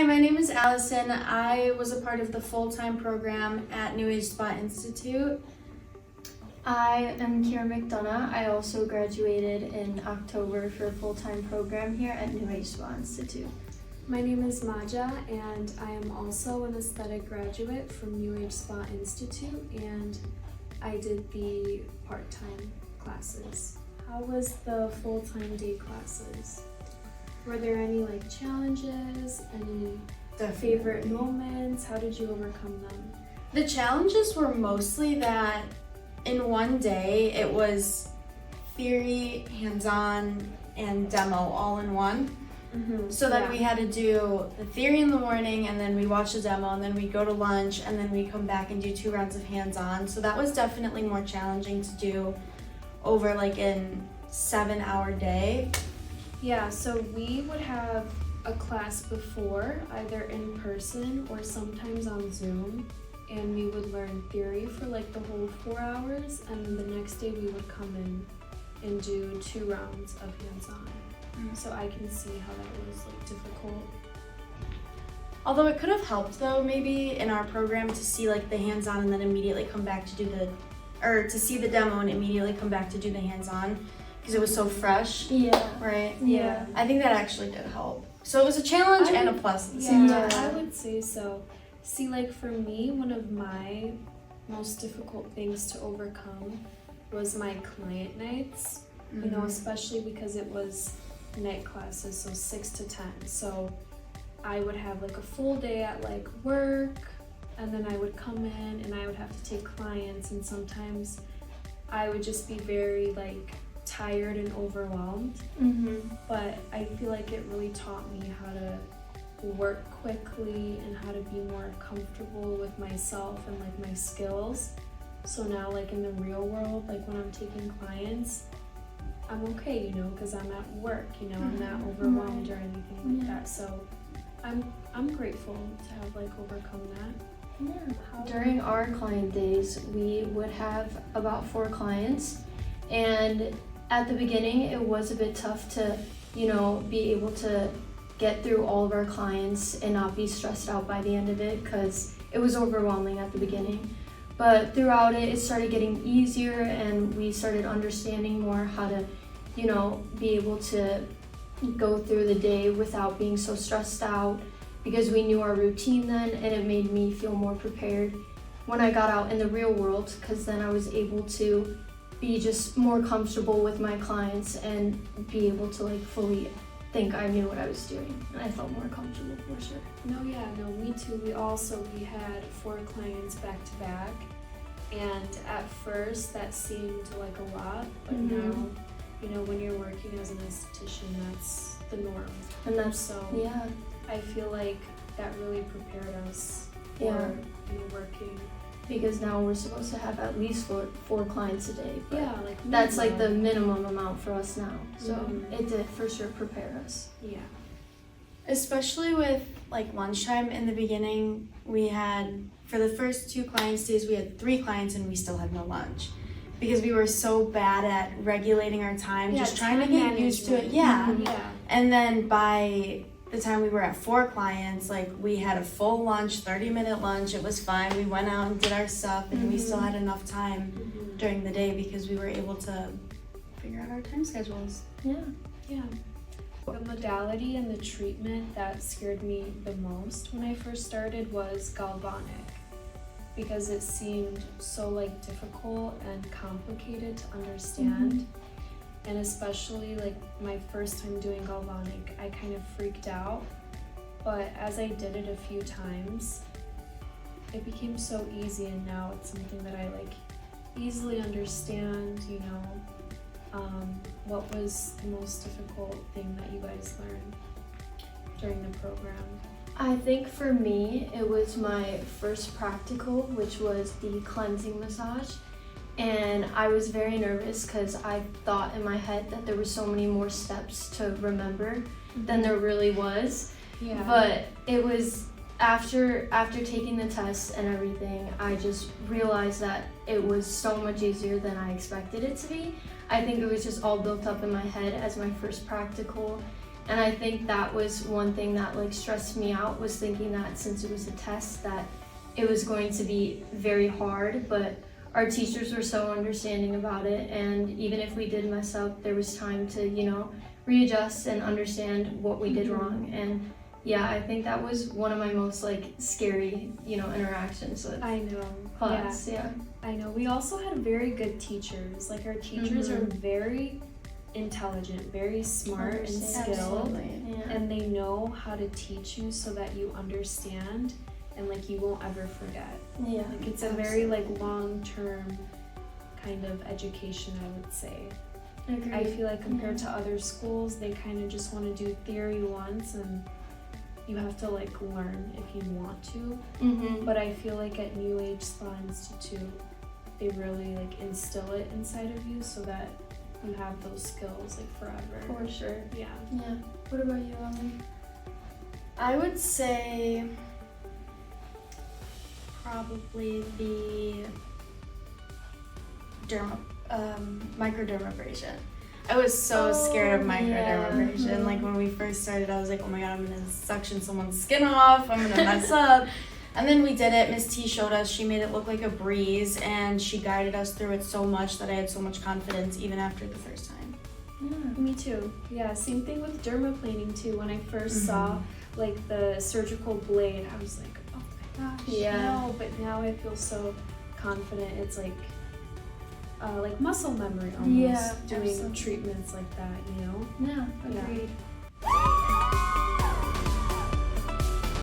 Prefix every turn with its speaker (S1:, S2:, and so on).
S1: Hi, my name is Allison. I was a part of the full-time program at New Age Spa Institute.
S2: I am Ciara McDonough. I also graduated in October for a full-time program here at New Age Spa Institute.
S3: My name is Maja, and I am also an aesthetic graduate from New Age Spa Institute, and I did the part-time classes. How was the full-time day classes? Were there any challenges, any favorite moments? How did you overcome them?
S1: The challenges were mostly that in one day it was theory, hands-on, and demo all in one. So that we had to do the theory in the morning, and then we watch the demo, and then we go to lunch, and then we come back and do 2 rounds of hands-on. So that was definitely more challenging to do over an 7-hour day.
S3: Yeah, so we would have a class before, either in person or sometimes on Zoom, and we would learn theory for the whole 4 hours, and then the next day we would come in and do 2 rounds of hands-on. So I can see how that was difficult.
S1: Although it could have helped though, maybe in our program to see the hands-on and then immediately come back to do to see the demo and immediately come back to do the hands-on because it was so fresh.
S2: Yeah.
S1: Right?
S2: Yeah.
S1: I think that actually did help. So it was a challenge and a plus at the same time.
S3: I would say so. See, for me, one of my most difficult things to overcome was my client nights, you know, especially because it was night classes, so 6 to 10. So I would have a full day at work, and then I would come in and I would have to take clients, and sometimes I would just be very tired and overwhelmed. But I feel it really taught me how to work quickly and how to be more comfortable with myself and my skills. So now in the real world, when I'm taking clients, I'm okay, because I'm at work, I'm not overwhelmed or anything like that. So I'm grateful to have overcome that.
S2: Yeah. During our client days, we would have about 4 clients, and at the beginning it was a bit tough to, be able to get through all of our clients and not be stressed out by the end of it, because it was overwhelming at the beginning. But throughout it started getting easier, and we started understanding more how to, be able to go through the day without being so stressed out, because we knew our routine then, and it made me feel more prepared when I got out in the real world, because then I was able to be just more comfortable with my clients and be able to fully think I knew what I was doing, and I felt more comfortable for sure.
S3: No, me too. We had 4 clients back to back, and at first that seemed like a lot, but now, when you're working as an esthetician, that's the norm.
S2: And that's
S3: so.
S2: Yeah.
S3: I feel that really prepared us for working.
S2: Because now we're supposed to have at least 4 clients a day. But
S3: yeah,
S2: that's the minimum amount for us now. So it did for sure prepare us.
S3: Yeah.
S1: Especially with lunchtime in the beginning, we had, for the first 2 clients days, we had 3 clients and we still had no lunch. Because we were so bad at regulating our time, just trying to get used to it. Yeah. And then by the time we were at 4 clients, we had a full lunch, 30-minute lunch. It was fine. We went out and did our stuff, and we still had enough time during the day because we were able to figure out our time schedules.
S3: Yeah. The modality and the treatment that scared me the most when I first started was galvanic, because it seemed so difficult and complicated to understand. And especially my first time doing galvanic, I kind of freaked out. But as I did it a few times, it became so easy, and now it's something that I easily understand. What was the most difficult thing that you guys learned during the program?
S2: I think for me, it was my first practical, which was the cleansing massage. And I was very nervous because I thought in my head that there were so many more steps to remember than there really was.
S3: Yeah.
S2: But it was after taking the test and everything, I just realized that it was so much easier than I expected it to be. I think it was just all built up in my head as my first practical, And I think that was one thing that like stressed me out, was thinking that since it was a test that it was going to be very hard, but our teachers were so understanding about it, and even if we did mess up, there was time to, you know, readjust and understand what we did wrong. And yeah, I think that was one of my most like scary, you know, interactions with
S3: I know.
S2: class. Yeah.
S3: I know. We also had very good teachers. Like our teachers are very intelligent, very smart and skilled,
S1: Absolutely.
S2: Yeah.
S3: and they know how to teach you so that you understand and like you won't ever forget.
S2: Yeah.
S3: Like it's a very like long-term kind of education, I would say.
S2: Agreed.
S3: I feel like compared to other schools, they kind of just want to do theory once and you have to like learn if you want to.
S2: Mm-hmm.
S3: But I feel like at New Age Spa Institute, they really like instill it inside of you so that you have those skills like forever.
S2: For sure.
S3: Yeah.
S2: Yeah. What about you, Ellie?
S1: I would say probably the microdermabrasion. I was so scared of microdermabrasion. Like when we first started, I was like, oh my god, I'm gonna suction someone's skin off, I'm gonna mess up. And then we did it. Miss T showed us, she made it look like a breeze, and she guided us through it so much that I had so much confidence even after the first time.
S2: Yeah.
S3: Me too. Yeah, same thing with dermaplaning too. When I first saw like the surgical blade, I was like, oh my gosh,
S2: Yeah.
S3: no. But now I feel so confident. It's like muscle memory almost,
S2: Yeah,
S3: doing
S2: absolutely.
S3: treatments like that, you know?
S2: Yeah.
S3: Yeah.
S2: Agreed.